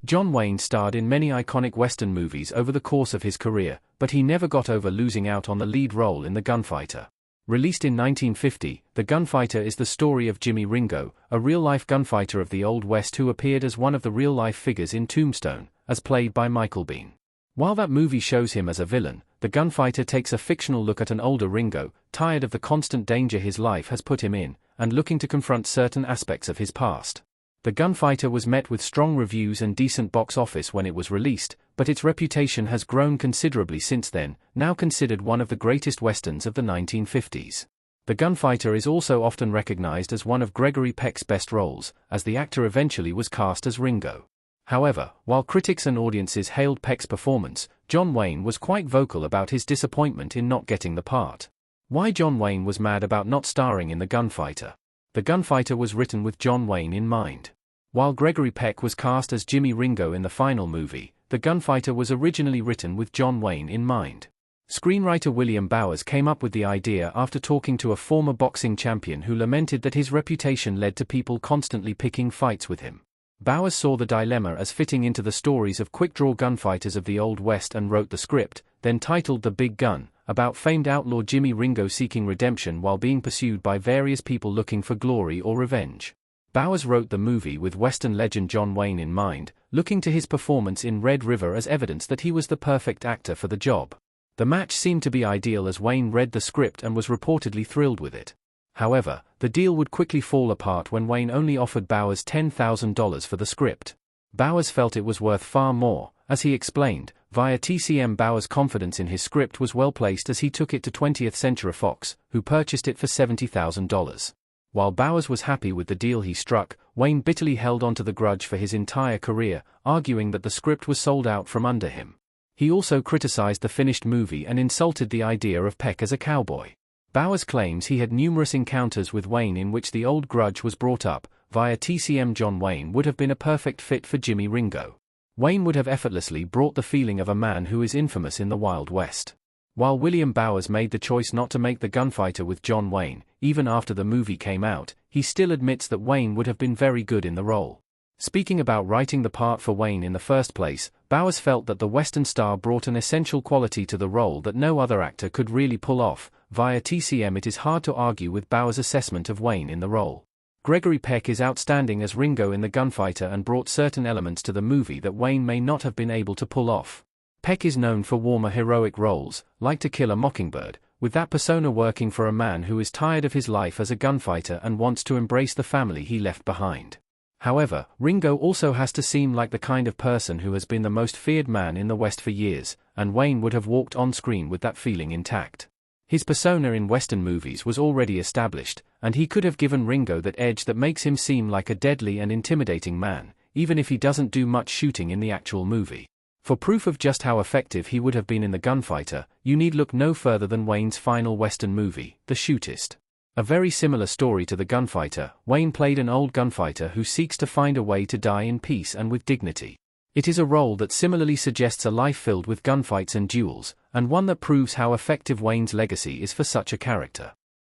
John Wayne starred in many iconic Western movies over the course of his career, but he never got over losing out on the lead role in The Gunfighter. Released in 1950, The Gunfighter is the story of Jimmy Ringo, a real-life gunfighter of the Old West who appeared as one of the real-life figures in Tombstone, as played by Michael Biehn. While that movie shows him as a villain, The Gunfighter takes a fictional look at an older Ringo, tired of the constant danger his life has put him in, and looking to confront certain aspects of his past. The Gunfighter was met with strong reviews and decent box office when it was released, but its reputation has grown considerably since then, now considered one of the greatest westerns of the 1950s. The Gunfighter is also often recognized as one of Gregory Peck's best roles, as the actor eventually was cast as Ringo. However, while critics and audiences hailed Peck's performance, John Wayne was quite vocal about his disappointment in not getting the part. Why John Wayne was mad about not starring in The Gunfighter? The Gunfighter was written with John Wayne in mind. While Gregory Peck was cast as Jimmy Ringo in the final movie, The Gunfighter was originally written with John Wayne in mind. Screenwriter William Bowers came up with the idea after talking to a former boxing champion who lamented that his reputation led to people constantly picking fights with him. Bowers saw the dilemma as fitting into the stories of quick-draw gunfighters of the Old West and wrote the script, then titled The Big Gun, about famed outlaw Jimmy Ringo seeking redemption while being pursued by various people looking for glory or revenge. Bowers wrote the movie with Western legend John Wayne in mind, looking to his performance in Red River as evidence that he was the perfect actor for the job. The match seemed to be ideal as Wayne read the script and was reportedly thrilled with it. However, the deal would quickly fall apart when Wayne only offered Bowers $10,000 for the script. Bowers felt it was worth far more, as he explained, via TCM. Bowers' confidence in his script was well placed as he took it to 20th Century Fox, who purchased it for $70,000. While Bowers was happy with the deal he struck, Wayne bitterly held onto the grudge for his entire career, arguing that the script was sold out from under him. He also criticized the finished movie and insulted the idea of Peck as a cowboy. Bowers claims he had numerous encounters with Wayne in which the old grudge was brought up. Via TCM, John Wayne would have been a perfect fit for Jimmy Ringo. Wayne would have effortlessly brought the feeling of a man who is infamous in the Wild West. While William Bowers made the choice not to make The Gunfighter with John Wayne, even after the movie came out, he still admits that Wayne would have been very good in the role. Speaking about writing the part for Wayne in the first place, Bowers felt that the Western star brought an essential quality to the role that no other actor could really pull off. Via TCM, it is hard to argue with Bowers' assessment of Wayne in the role. Gregory Peck is outstanding as Ringo in The Gunfighter and brought certain elements to the movie that Wayne may not have been able to pull off. Peck is known for warmer heroic roles, like To Kill a Mockingbird, with that persona working for a man who is tired of his life as a gunfighter and wants to embrace the family he left behind. However, Ringo also has to seem like the kind of person who has been the most feared man in the West for years, and Wayne would have walked on screen with that feeling intact. His persona in Western movies was already established, and he could have given Ringo that edge that makes him seem like a deadly and intimidating man, even if he doesn't do much shooting in the actual movie. For proof of just how effective he would have been in The Gunfighter, you need look no further than Wayne's final Western movie, The Shootist. A very similar story to The Gunfighter, Wayne played an old gunfighter who seeks to find a way to die in peace and with dignity. It is a role that similarly suggests a life filled with gunfights and duels, and one that proves how effective Wayne's legacy is for such a character.